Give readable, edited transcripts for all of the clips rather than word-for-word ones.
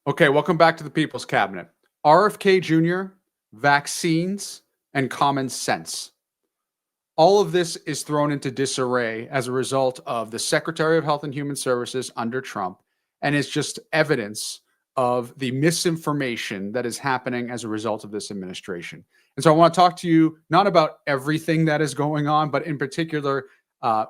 Okay, welcome back to the People's Cabinet. RFK Jr., vaccines, and common sense. All of this is thrown into disarray as a result of the Secretary of Health and Human Services under Trump, and is just evidence of the misinformation that is happening as a result of this administration. And so I want to talk to you not about everything that is going on, but in particular,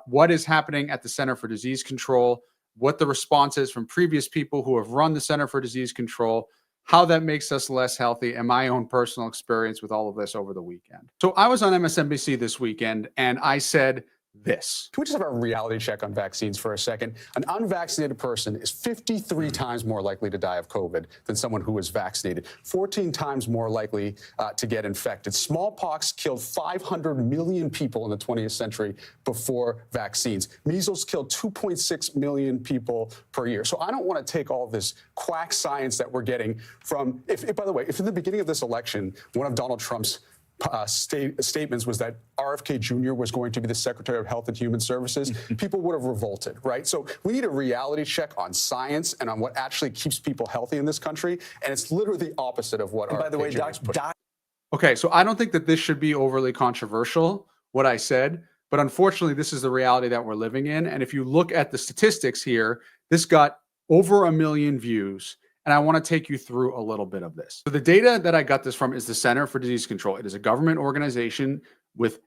what is happening at the Center for Disease Control, what the response is from previous people who have run the Center for Disease Control, how that makes us less healthy, and my own personal experience with all of this over the weekend. So I was on MSNBC this weekend and I said this. Can we just have a reality check on vaccines for a second? An unvaccinated person is 53 times more likely to die of COVID than someone who is vaccinated, 14 times more likely to get infected. Smallpox killed 500 million people in the 20th century before vaccines. Measles killed 2.6 million people per year. So I don't want to take all this quack science that we're getting from, by the way, if in the beginning of this election, one of Donald Trump's statements was that RFK Jr. was going to be the Secretary of Health and Human Services, people would have revolted, right? So we need a reality check on science and on what actually keeps people healthy in this country. And it's literally the opposite of what RFK Jr. is pushing. Okay, so I don't think that this should be overly controversial, what I said, but unfortunately, this is the reality that we're living in. And if you look at the statistics here, this got over 1 million views. And I want to take you through a little bit of this. So the data that I got this from is the Center for Disease Control. It is a government organization with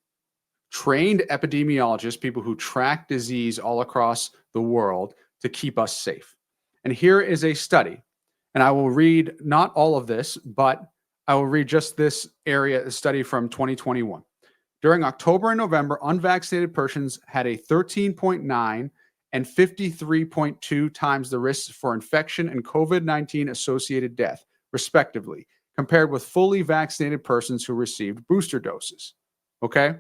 trained epidemiologists, people who track disease all across the world to keep us safe. And here is a study. And I will read not all of this, but I will read just this area, a study from 2021. During October and November, unvaccinated persons had a 13.9 and 53.2 times the risks for infection and COVID-19 associated death, respectively, compared with fully vaccinated persons who received booster doses. Okay?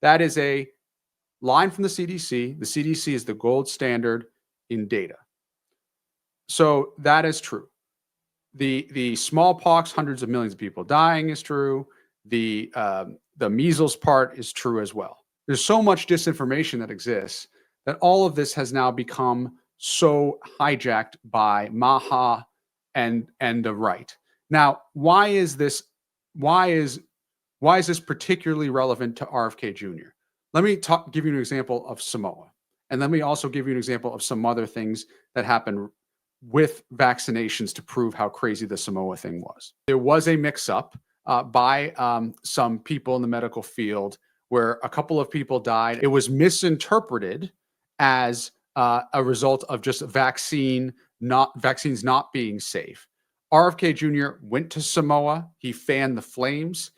That is a line from the CDC. The CDC is the gold standard in data. So that is true. The smallpox, hundreds of millions of people dying is true. The measles part is true as well. There's so much disinformation that exists that all of this has now become so hijacked by Maha and the right. Now, why is this particularly relevant to RFK Jr.? Let me give you an example of Samoa, and let me also give you an example of some other things that happened with vaccinations to prove how crazy the Samoa thing was. There was a mix-up by some people in the medical field where a couple of people died. It was misinterpreted as a result of just vaccines not being safe. RFK Jr. went to Samoa. He fanned the flames.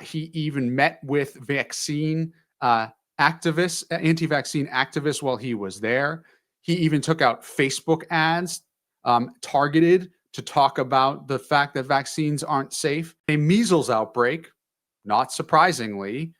He even met with vaccine activists, anti-vaccine activists while he was there. He even took out Facebook ads targeted to talk about the fact that vaccines aren't safe. A measles outbreak, not surprisingly,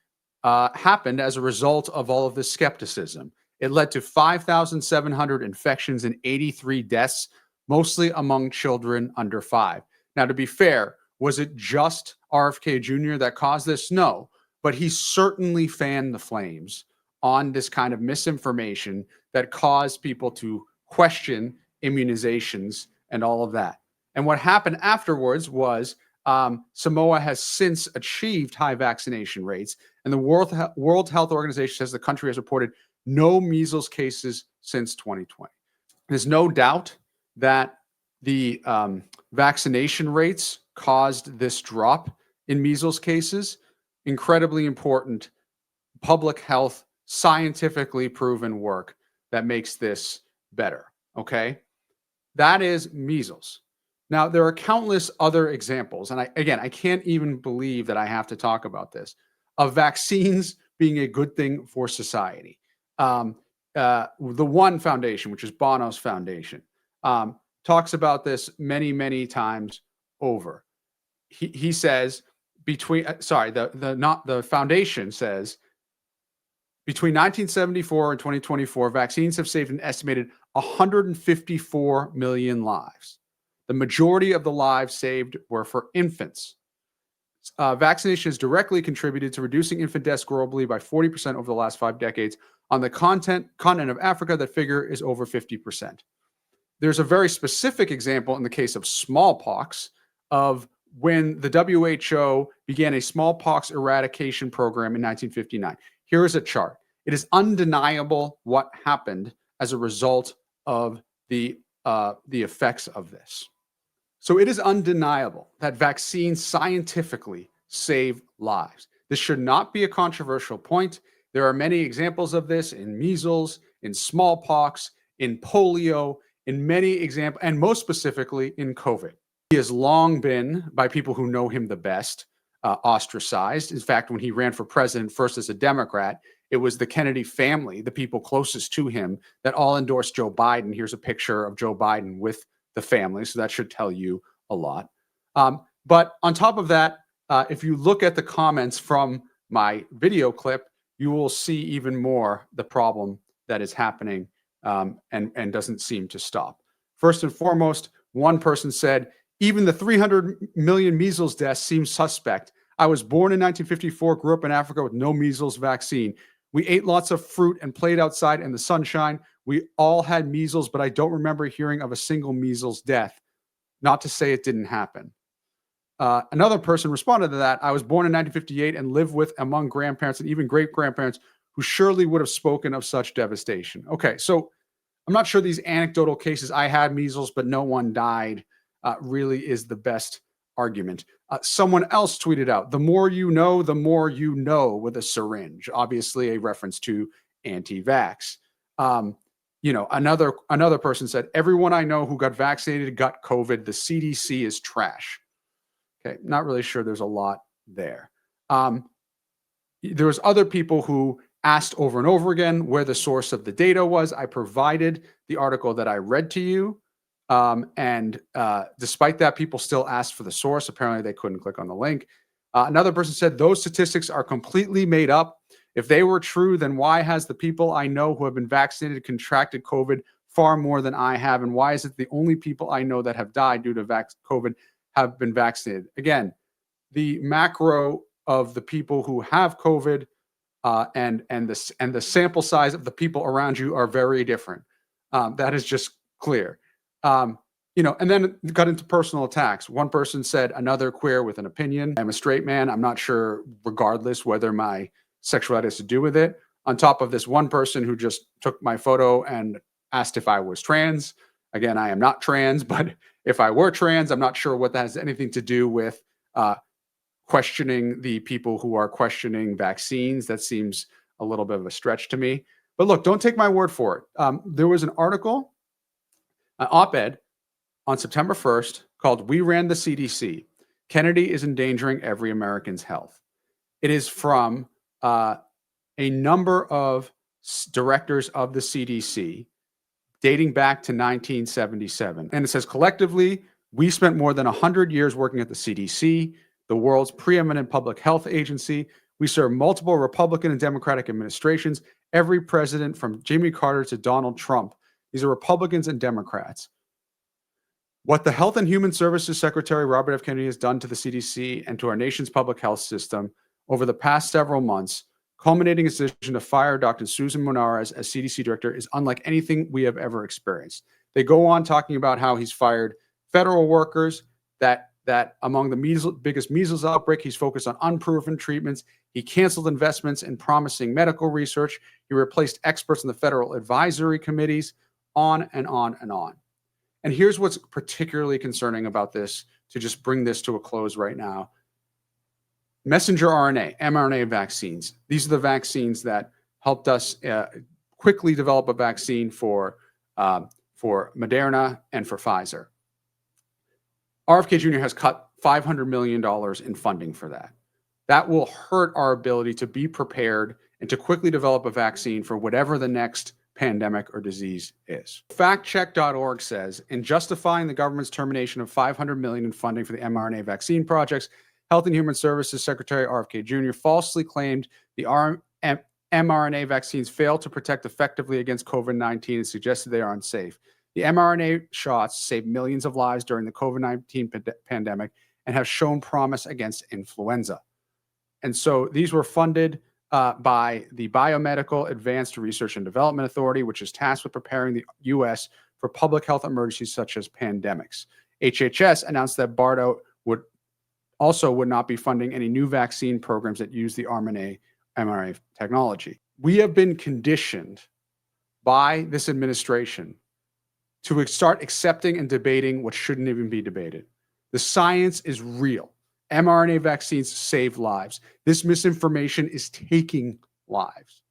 happened as a result of all of this skepticism. It led to 5,700 infections and 83 deaths, mostly among children under 5. Now, to be fair, was it just RFK Jr. that caused this? No, but he certainly fanned the flames on this kind of misinformation that caused people to question immunizations and all of that. And what happened afterwards was Samoa has since achieved high vaccination rates, and the World Health Organization says the country has reported no measles cases since 2020. There's no doubt that the vaccination rates caused this drop in measles cases. Incredibly important public health, scientifically proven work that makes this better. Okay? That is measles. Now, there are countless other examples, and I can't even believe that I have to talk about this, of vaccines being a good thing for society. The One Foundation, which is Bono's foundation, talks about this many, many times over. He says the foundation says between 1974 and 2024, vaccines have saved an estimated 154 million lives. The majority of the lives saved were for infants. Vaccination has directly contributed to reducing infant deaths globally by 40% over the last 5 decades. On the continent of Africa, that figure is over 50%. There's a very specific example in the case of smallpox of when the WHO began a smallpox eradication program in 1959. Here is a chart. It is undeniable what happened as a result of the effects of this. So it is undeniable that vaccines scientifically save lives. This should not be a controversial point. There are many examples of this in measles, in smallpox, in polio, in many examples, and most specifically in COVID. He has long been, by people who know him the best, ostracized. In fact, when he ran for president, first as a Democrat, it was the Kennedy family, the people closest to him, that all endorsed Joe Biden. Here's a picture of Joe Biden with the family, so that should tell you a lot. But on top of that, if you look at the comments from my video clip, you will see even more the problem that is happening and doesn't seem to stop. First and foremost, one person said, even the 300 million measles deaths seem suspect. I was born in 1954, grew up in Africa with no measles vaccine. We ate lots of fruit and played outside in the sunshine. We all had measles, but I don't remember hearing of a single measles death. Not to say it didn't happen. Another person responded to that. I was born in 1958 and lived with among grandparents and even great-grandparents who surely would have spoken of such devastation. Okay, so I'm not sure these anecdotal cases, I had measles, but no one died, really is the best argument. Someone else tweeted out, the more you know, with a syringe, obviously a reference to anti-vax. Another person said, everyone I know who got vaccinated got COVID. The CDC is trash. Okay, not really sure there's a lot there. There was other people who asked over and over again where the source of the data was. I provided the article that I read to you. Despite that, people still asked for the source. Apparently, they couldn't click on the link. Another person said, those statistics are completely made up. If they were true, then why has the people I know who have been vaccinated contracted COVID far more than I have? And why is it the only people I know that have died due to COVID have been vaccinated? Again, the macro of the people who have COVID and the sample size of the people around you are very different. That is just clear. And then it got into personal attacks. One person said, another queer with an opinion. I'm a straight man. I'm not sure, regardless, whether my sexuality has to do with it. On top of this, one person who just took my photo and asked if I was trans. Again, I am not trans, but if I were trans, I'm not sure what that has anything to do with questioning the people who are questioning vaccines. That seems a little bit of a stretch to me. But look, don't take my word for it. There was an article, an op-ed on September 1st called We Ran the CDC. Kennedy is endangering every American's health. It is from a number of directors of the CDC dating back to 1977. And it says, collectively, we spent more than 100 years working at the CDC, the world's preeminent public health agency. We served multiple Republican and Democratic administrations, every president from Jimmy Carter to Donald Trump. These are Republicans and Democrats. What the Health and Human Services Secretary Robert F. Kennedy has done to the CDC and to our nation's public health system over the past several months, culminating his decision to fire Dr. Susan Monarez as CDC director, is unlike anything we have ever experienced. They go on talking about how he's fired federal workers, that among the biggest measles outbreak, he's focused on unproven treatments. He canceled investments in promising medical research. He replaced experts in the federal advisory committees, on and on and on. And here's what's particularly concerning about this, to just bring this to a close right now. Messenger RNA, mRNA vaccines. These are the vaccines that helped us quickly develop a vaccine for Moderna and for Pfizer. RFK Jr. has cut $500 million in funding for that. That will hurt our ability to be prepared and to quickly develop a vaccine for whatever the next pandemic or disease is. Factcheck.org says, in justifying the government's termination of $500 million in funding for the mRNA vaccine projects, Health and Human Services Secretary RFK Jr. falsely claimed the mRNA vaccines failed to protect effectively against COVID-19 and suggested they are unsafe. The mRNA shots saved millions of lives during the COVID-19 pandemic and have shown promise against influenza. And so these were funded by the Biomedical Advanced Research and Development Authority, which is tasked with preparing the U.S. for public health emergencies such as pandemics. HHS announced that BARDA would not be funding any new vaccine programs that use the mRNA technology. We have been conditioned by this administration to start accepting and debating what shouldn't even be debated. The science is real. mRNA vaccines save lives. This misinformation is taking lives.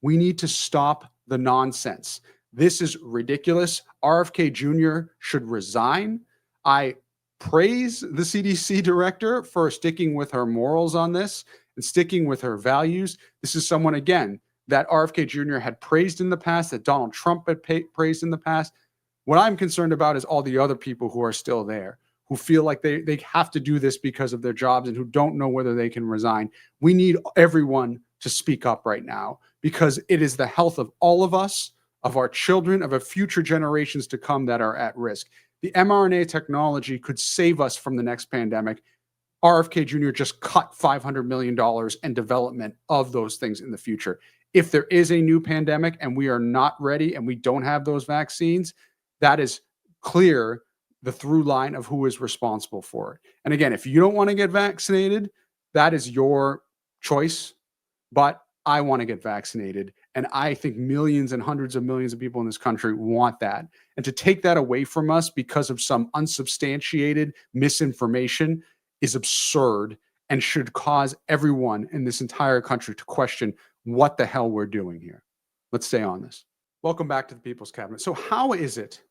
We need to stop the nonsense. This is ridiculous. RFK Jr. should resign. I praise the CDC director for sticking with her morals on this and sticking with her values. This is someone, again, that RFK Jr. had praised in the past, that Donald Trump had praised in the past. What I'm concerned about is all the other people who are still there, who feel like they have to do this because of their jobs and who don't know whether they can resign. We need everyone to speak up right now because it is the health of all of us, of our children, of our future generations to come that are at risk. The mRNA technology could save us from the next pandemic. RFK Jr. just cut $500 million in development of those things in the future. If there is a new pandemic and we are not ready and we don't have those vaccines, that is clear the through line of who is responsible for it. And again, if you don't want to get vaccinated, that is your choice. But I want to get vaccinated. And I think millions and hundreds of millions of people in this country want that. And to take that away from us because of some unsubstantiated misinformation is absurd and should cause everyone in this entire country to question what the hell we're doing here. Let's stay on this. Welcome back to the People's Cabinet. So how is it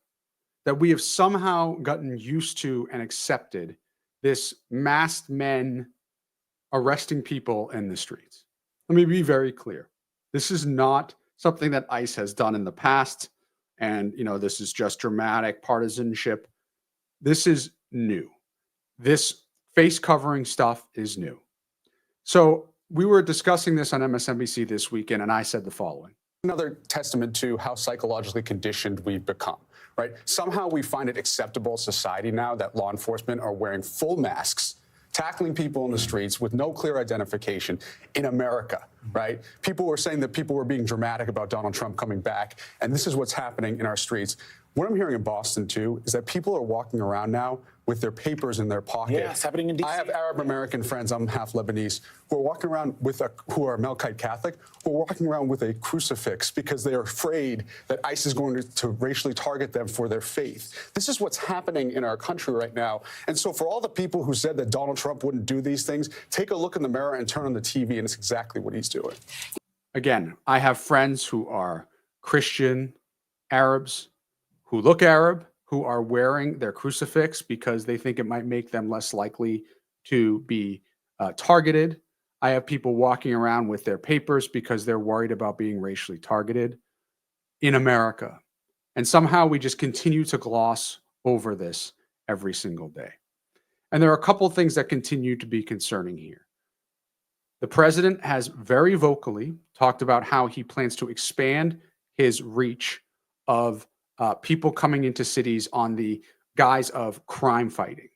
that we have somehow gotten used to and accepted this masked men arresting people in the streets? Let me be very clear. This is not something that ICE has done in the past. And, this is just dramatic partisanship. This is new. This face covering stuff is new. So we were discussing this on MSNBC this weekend, and I said the following. Another testament to how psychologically conditioned we've become, right? Somehow we find it acceptable in society now that law enforcement are wearing full masks, tackling people in the streets with no clear identification in America, right? People were saying that people were being dramatic about Donald Trump coming back, and this is what's happening in our streets. What I'm hearing in Boston, too, is that people are walking around now with their papers in their pocket. Yeah, it's happening in D.C. I have Arab American friends, I'm half Lebanese, who are walking around who are Melkite Catholic, who are walking around with a crucifix because they are afraid that ICE is going to racially target them for their faith. This is what's happening in our country right now. And so for all the people who said that Donald Trump wouldn't do these things, take a look in the mirror and turn on the TV, and it's exactly what he's doing. Again, I have friends who are Christian, Arabs, who look Arab, who are wearing their crucifix because they think it might make them less likely to be targeted. I have people walking around with their papers because they're worried about being racially targeted in America. And somehow we just continue to gloss over this every single day. And there are a couple of things that continue to be concerning here. The president has very vocally talked about how he plans to expand his reach of people coming into cities on the guise of crime fighting,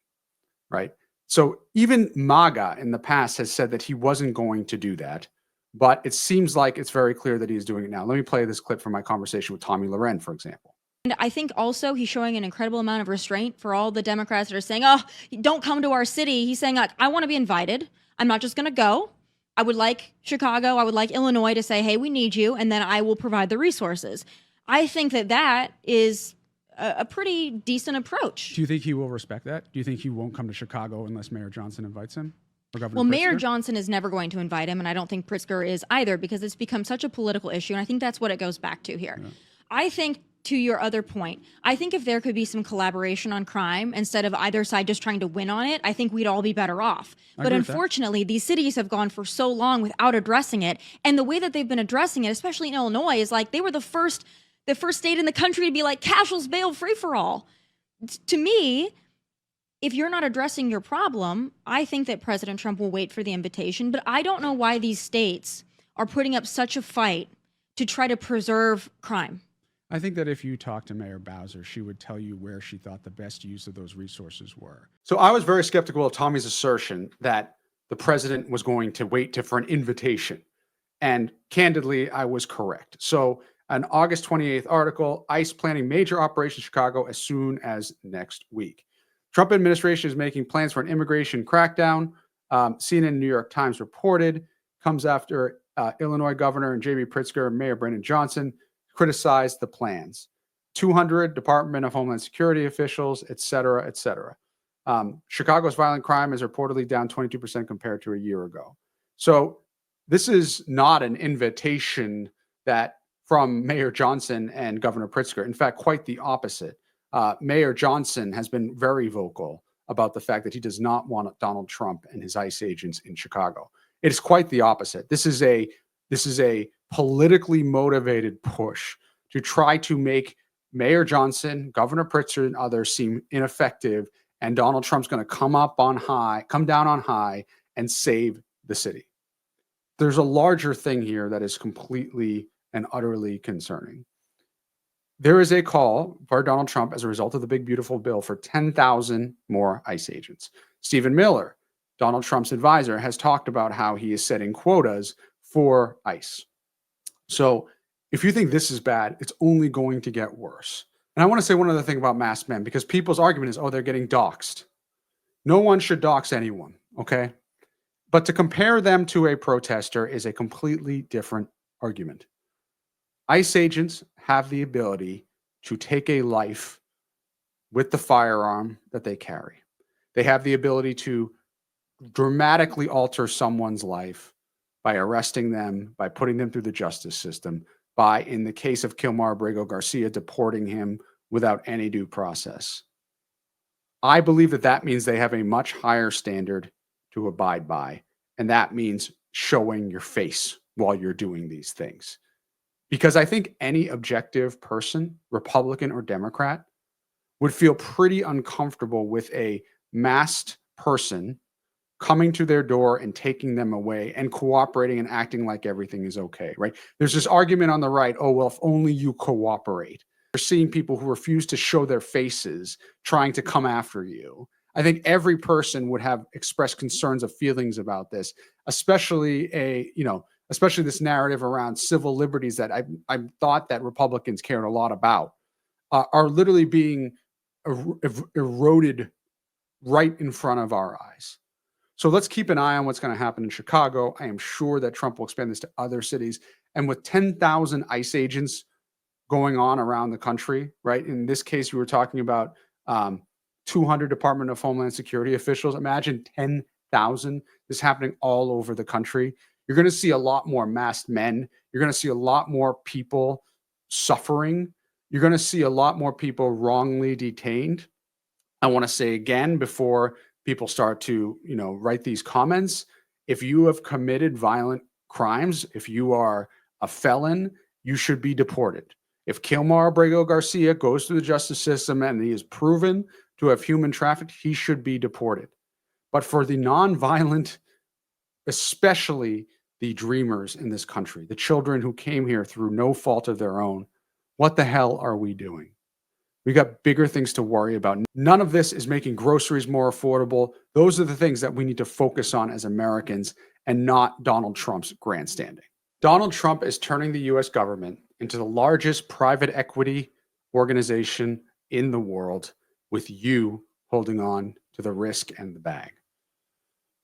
right? So even MAGA in the past has said that he wasn't going to do that, but it seems like it's very clear that he's doing it now. Let me play this clip from my conversation with Tommy Loren, for example. And I think also he's showing an incredible amount of restraint for all the Democrats that are saying, oh, don't come to our city. He's saying, like, I want to be invited. I'm not just going to go. I would like Chicago, I would like Illinois to say, hey, we need you, and then I will provide the resources. I think that is a pretty decent approach. Do you think he will respect that? Do you think he won't come to Chicago unless Mayor Johnson invites him? Or Governor Well, Mayor Pritzker? Johnson is never going to invite him, and I don't think Pritzker is either, because it's become such a political issue, and I think that's what it goes back to here. Yeah. I think, to your other point, I think if there could be some collaboration on crime instead of either side just trying to win on it, I think we'd all be better off. But unfortunately, these cities have gone for so long without addressing it, and the way that they've been addressing it, especially in Illinois, is like they were the first state in the country to be like cashless bail free for all. To me, if you're not addressing your problem, I think that President Trump will wait for the invitation, but I don't know why these states are putting up such a fight to try to preserve crime. I think that if you talk to Mayor Bowser, she would tell you where she thought the best use of those resources were. So I was very skeptical of Tommy's assertion that the president was going to wait for an invitation. And candidly, I was correct. So An August 28th article, ICE planning major operation in Chicago as soon as next week. Trump administration is making plans for an immigration crackdown. CNN and New York Times reported, comes after Illinois Governor and J.B. Pritzker and Mayor Brandon Johnson criticized the plans. 200 Department of Homeland Security officials, et cetera, et cetera. Chicago's violent crime is reportedly down 22% compared to a year ago. So this is not an invitation that from Mayor Johnson and Governor Pritzker. In fact, quite the opposite. Mayor Johnson has been very vocal about the fact that he does not want Donald Trump and his ICE agents in Chicago. It is quite the opposite. This is a politically motivated push to try to make Mayor Johnson, Governor Pritzker, and others seem ineffective, and Donald Trump's going to come down on high, and save the city. There's a larger thing here that is completely and utterly concerning. There is a call for Donald Trump as a result of the big, beautiful bill for 10,000 more ICE agents. Stephen Miller, Donald Trump's advisor, has talked about how he is setting quotas for ICE. So if you think this is bad, it's only going to get worse. And I want to say one other thing about masked men, because people's argument is, oh, they're getting doxxed. No one should dox anyone, okay? But to compare them to a protester is a completely different argument. ICE agents have the ability to take a life with the firearm that they carry. They have the ability to dramatically alter someone's life by arresting them, by putting them through the justice system, by, in the case of Kilmar Abrego Garcia, deporting him without any due process. I believe that that means they have a much higher standard to abide by, and that means showing your face while you're doing these things. Because I think any objective person, Republican or Democrat, would feel pretty uncomfortable with a masked person coming to their door and taking them away and cooperating and acting like everything is okay, right? There's this argument on the right, oh, well, if only you cooperate. You're seeing people who refuse to show their faces trying to come after you. I think every person would have expressed concerns of feelings about this, especially this narrative around civil liberties that I thought that Republicans cared a lot about, are literally being eroded right in front of our eyes. So let's keep an eye on what's going to happen in Chicago. I am sure that Trump will expand this to other cities. And with 10,000 ICE agents going on around the country, right? In this case, we were talking about 200 Department of Homeland Security officials. Imagine 10,000. This happening all over the country. You're going to see a lot more masked men. You're going to see a lot more people suffering. You're going to see a lot more people wrongly detained. I want to say again, before people start to, write these comments, if you have committed violent crimes, if you are a felon, you should be deported. If Kilmar Abrego Garcia goes through the justice system and he is proven to have human trafficked, he should be deported. But for the nonviolent, especially the dreamers in this country, the children who came here through no fault of their own, what the hell are we doing? We got bigger things to worry about. None of this is making groceries more affordable. Those are the things that we need to focus on as Americans, and not Donald Trump's grandstanding. Donald Trump is turning the US government into the largest private equity organization in the world, with you holding on to the risk and the bag.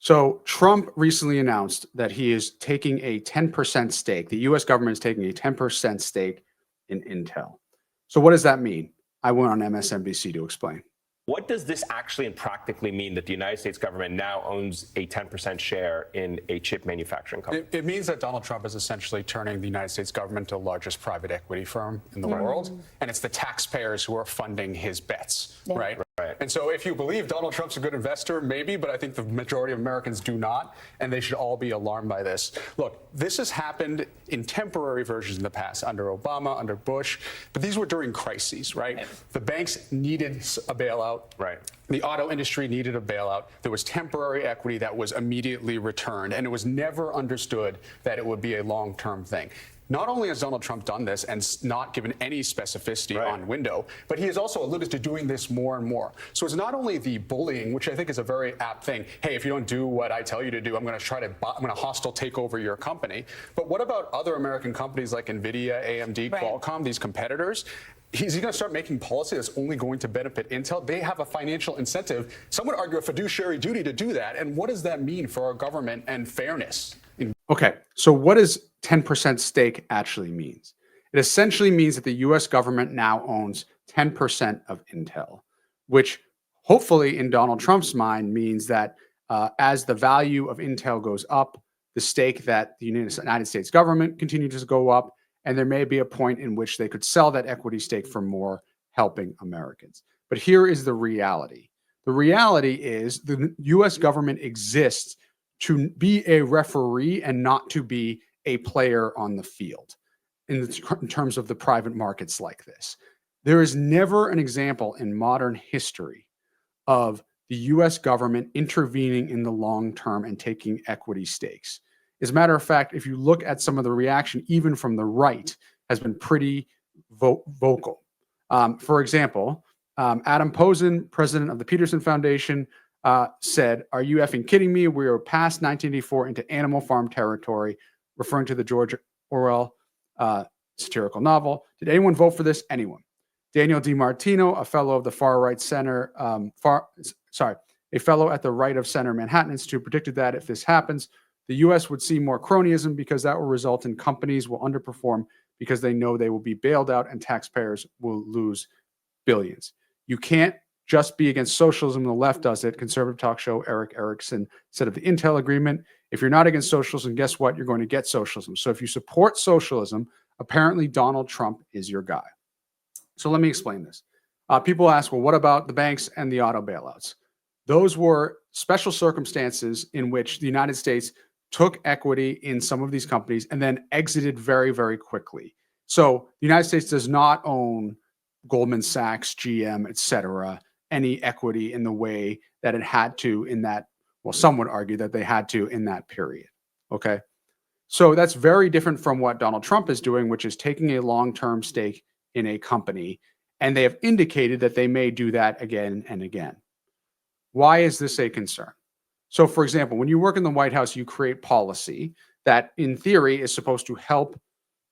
So Trump recently announced that he is taking a 10% stake. The US government is taking a 10% stake in Intel. So what does that mean? I went on MSNBC to explain. What does this actually and practically mean that the United States government now owns a 10% share in a chip manufacturing company? It means that Donald Trump is essentially turning the United States government into the largest private equity firm in the world. And it's the taxpayers who are funding his bets, right? And so if you believe Donald Trump's a good investor, maybe, but I think the majority of Americans do not, and they should all be alarmed by this. Look, this has happened in temporary versions in the past, under Obama, under Bush, but these were during crises, right? The banks needed a bailout. Right. The auto industry needed a bailout. There was temporary equity that was immediately returned, and it was never understood that it would be a long-term thing. Not only has Donald Trump done this and not given any specificity on window, but he has also alluded to doing this more and more. So it's not only the bullying, which I think is a very apt thing. Hey, if you don't do what I tell you to do, I'm going to hostile take over your company. But what about other American companies like NVIDIA, AMD, Qualcomm, these competitors? Is he going to start making policy that's only going to benefit Intel? They have a financial incentive. Some would argue a fiduciary duty to do that. And what does that mean for our government and fairness? Okay, so what does 10% stake actually means? It essentially means that the US government now owns 10% of Intel, which hopefully in Donald Trump's mind means that as the value of Intel goes up, the stake that the United States government continues to go up, and there may be a point in which they could sell that equity stake for more, helping Americans. But here is the reality. The reality is the US government exists to be a referee and not to be a player on the field in terms of the private markets like this. There is never an example in modern history of the US government intervening in the long term and taking equity stakes. As a matter of fact, if you look at some of the reaction, even from the right, has been pretty vocal. For example, Adam Posen, president of the Peterson Foundation, said, "Are you effing kidding me? We are past 1984 into Animal Farm territory," referring to the George Orwell satirical novel. "Did anyone vote for this? Anyone?" Daniel DiMartino, a fellow of the far right center, a fellow at the right of center Manhattan Institute, predicted that if this happens, the U.S. would see more cronyism because that will result in companies will underperform because they know they will be bailed out and taxpayers will lose billions. You can't just be against socialism. The left does it. Conservative talk show Eric Erickson said of the Intel agreement, if you're not against socialism, guess what? You're going to get socialism. So if you support socialism, apparently Donald Trump is your guy. So let me explain this. People ask, well, what about the banks and the auto bailouts? Those were special circumstances in which the United States took equity in some of these companies and then exited very, very quickly. So the United States does not own Goldman Sachs, GM, et cetera, any equity in the way that it had to in that, well, some would argue that they had to in that period. Okay. So that's very different from what Donald Trump is doing, which is taking a long-term stake in a company. And they have indicated that they may do that again and again. Why is this a concern? So, for example, when you work in the White House, you create policy that, in theory, is supposed to help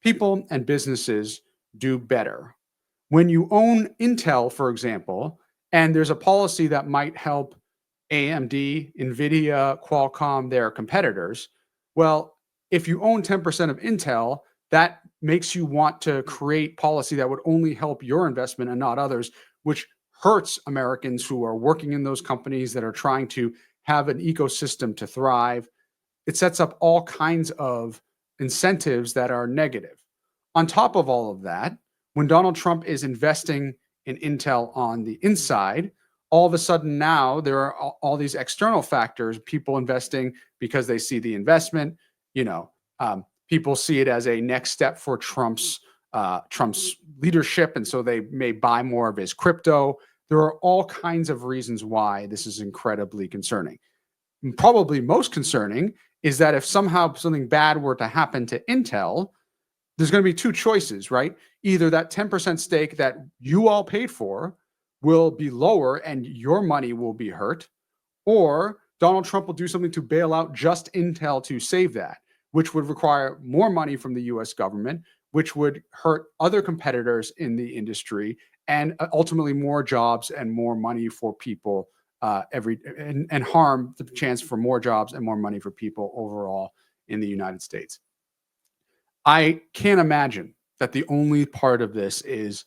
people and businesses do better. When you own Intel, for example, and there's a policy that might help AMD, NVIDIA, Qualcomm, their competitors, well, if you own 10% of Intel, that makes you want to create policy that would only help your investment and not others, which hurts Americans who are working in those companies that are trying to have an ecosystem to thrive. It sets up all kinds of incentives that are negative. On top of all of that, when Donald Trump is investing in Intel on the inside, all of a sudden now there are all these external factors, people investing because they see the investment, people see it as a next step for Trump's leadership, and so they may buy more of his crypto. There are all kinds of reasons why this is incredibly concerning. And probably most concerning is that if somehow something bad were to happen to Intel, there's going to be two choices, right? Either that 10% stake that you all paid for will be lower and your money will be hurt, or Donald Trump will do something to bail out just Intel to save that, which would require more money from the US government, which would hurt other competitors in the industry, and ultimately more jobs and more money for people and harm the chance for more jobs and more money for people overall in the United States. I can't imagine that the only part of this is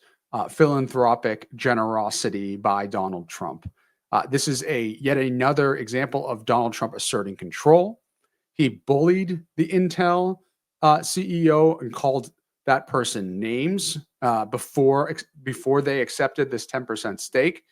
philanthropic generosity by Donald Trump. This is yet another example of Donald Trump asserting control. He bullied the Intel CEO and called that person names before they accepted this 10% stake.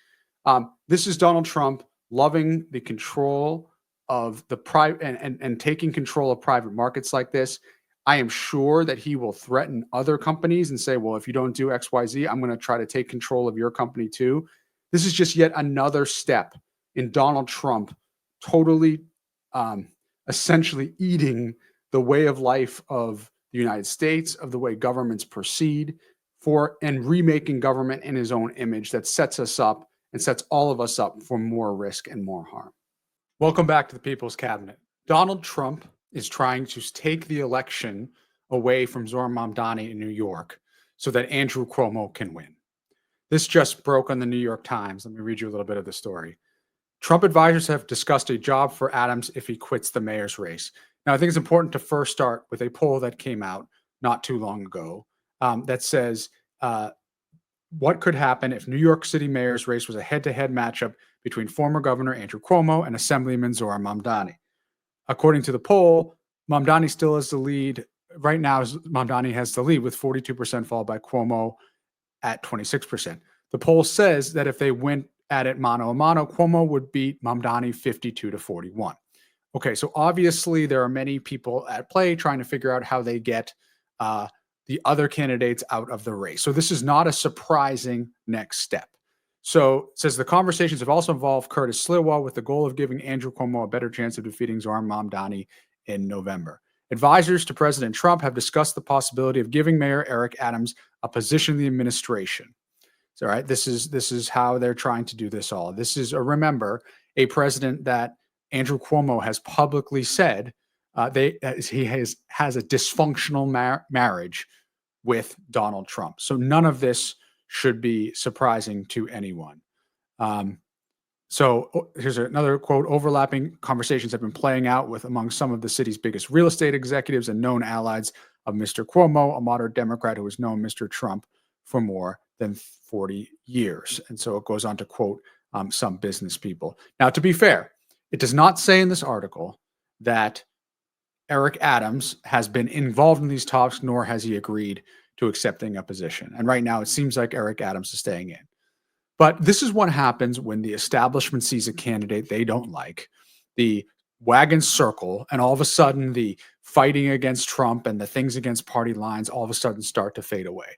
This is Donald Trump loving the control of the private and taking control of private markets like this. I am sure that he will threaten other companies and say, well, if you don't do X, Y, Z, I'm going to try to take control of your company too. This is just yet another step in Donald Trump totally essentially eating the way of life of the United States, of the way governments proceed, and remaking government in his own image that sets us up and sets all of us up for more risk and more harm. Welcome back to the People's Cabinet. Donald Trump is trying to take the election away from Zohran Mamdani in New York so that Andrew Cuomo can win. This just broke on the New York Times. Let me read you a little bit of the story. Trump advisors have discussed a job for Adams if he quits the mayor's race. Now, I think it's important to first start with a poll that came out not too long ago that says what could happen if New York City mayor's race was a head-to-head matchup between former Governor Andrew Cuomo and Assemblyman Zohran Mamdani. According to the poll, Mamdani still has the lead. Right now, Mamdani has the lead with 42%, followed by Cuomo at 26%. The poll says that if they went at it mano a mano, Cuomo would beat Mamdani 52-41. Okay, so obviously there are many people at play trying to figure out how they get the other candidates out of the race. So this is not a surprising next step. So it says the conversations have also involved Curtis Sliwa with the goal of giving Andrew Cuomo a better chance of defeating Zohran Mamdani in November. Advisors to President Trump have discussed the possibility of giving Mayor Eric Adams a position in the administration. So, all right, this is how they're trying to do this all. This is, remember, a president that Andrew Cuomo has publicly said he has a dysfunctional marriage with Donald Trump. So none of this should be surprising to anyone. So here's another quote. Overlapping conversations have been playing out with among some of the city's biggest real estate executives and known allies of Mr. Cuomo, a moderate Democrat who has known Mr. Trump for more than 40 years. And so it goes on to quote some business people. Now, to be fair, it does not say in this article that Eric Adams has been involved in these talks, nor has he agreed to accepting a position. And right now, it seems like Eric Adams is staying in. But this is what happens when the establishment sees a candidate they don't like, the wagons circle, and all of a sudden the fighting against Trump and the things against party lines all of a sudden start to fade away.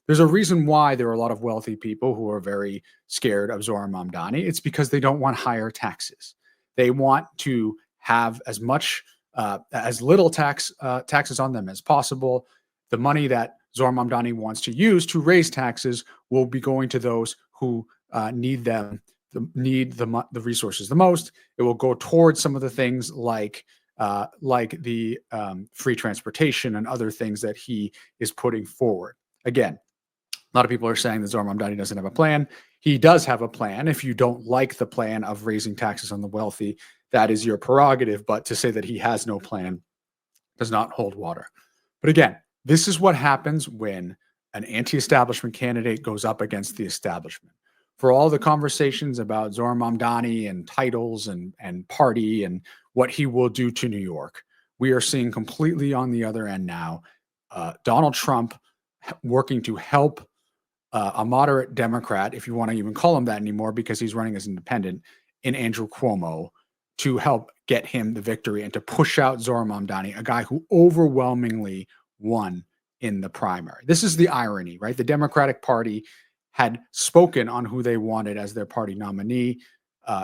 There's a reason why there are a lot of wealthy people who are very scared of Zohran Mamdani. It's because they don't want higher taxes. They want to have as little taxes on them as possible. The money that Zohran Mamdani wants to use to raise taxes will be going to those who need the resources the most. It will go towards some of the things like the free transportation and other things that he is putting forward. Again, a lot of people are saying that Zohran Mamdani doesn't have a plan. He does have a plan. If you don't like the plan of raising taxes on the wealthy, that is your prerogative. But to say that he has no plan does not hold water. But again, this is what happens when an anti-establishment candidate goes up against the establishment. For all the conversations about Zohran Mamdani and titles and party and what he will do to New York, we are seeing completely on the other end now, Donald Trump working to help a moderate Democrat, if you want to even call him that anymore, because he's running as independent, in Andrew Cuomo, to help get him the victory and to push out Zohran Mamdani, a guy who overwhelmingly won in the primary. This is the irony, right? The Democratic Party had spoken on who they wanted as their party nominee.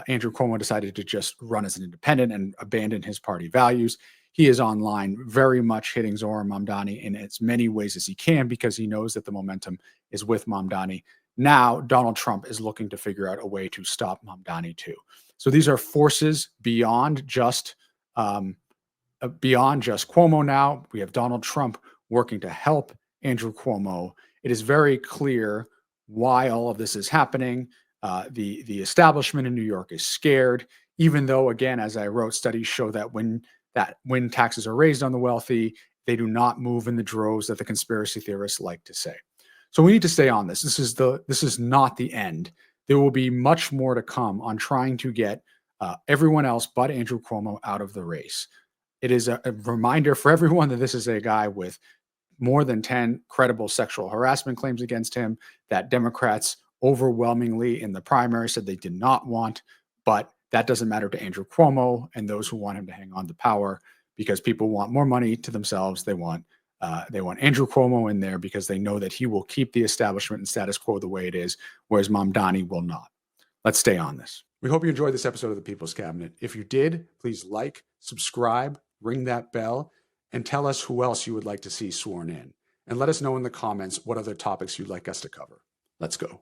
Andrew Cuomo decided to just run as an independent and abandon his party values. He is online very much hitting Zohran Mamdani in as many ways as he can because he knows that the momentum is with Mamdani. Now, Donald Trump is looking to figure out a way to stop Mamdani too. So these are forces beyond just Cuomo now. We have Donald Trump working to help Andrew Cuomo. It is very clear why all of this is happening. The establishment in New York is scared, even though, again, as I wrote, studies show that when taxes are raised on the wealthy, they do not move in the droves that the conspiracy theorists like to say. So we need to stay on this. This is not the end. There will be much more to come on trying to get everyone else but Andrew Cuomo out of the race. It is a reminder for everyone that this is a guy with more than 10 credible sexual harassment claims against him that Democrats overwhelmingly in the primary said they did not want, but that doesn't matter to Andrew Cuomo and those who want him to hang on to power because people want more money to themselves. They want Andrew Cuomo in there because they know that he will keep the establishment and status quo the way it is, whereas Mamdani will not. Let's stay on this. We hope you enjoyed this episode of the People's Cabinet. If you did, please like, subscribe, ring that bell, and tell us who else you would like to see sworn in. And let us know in the comments what other topics you'd like us to cover. Let's go.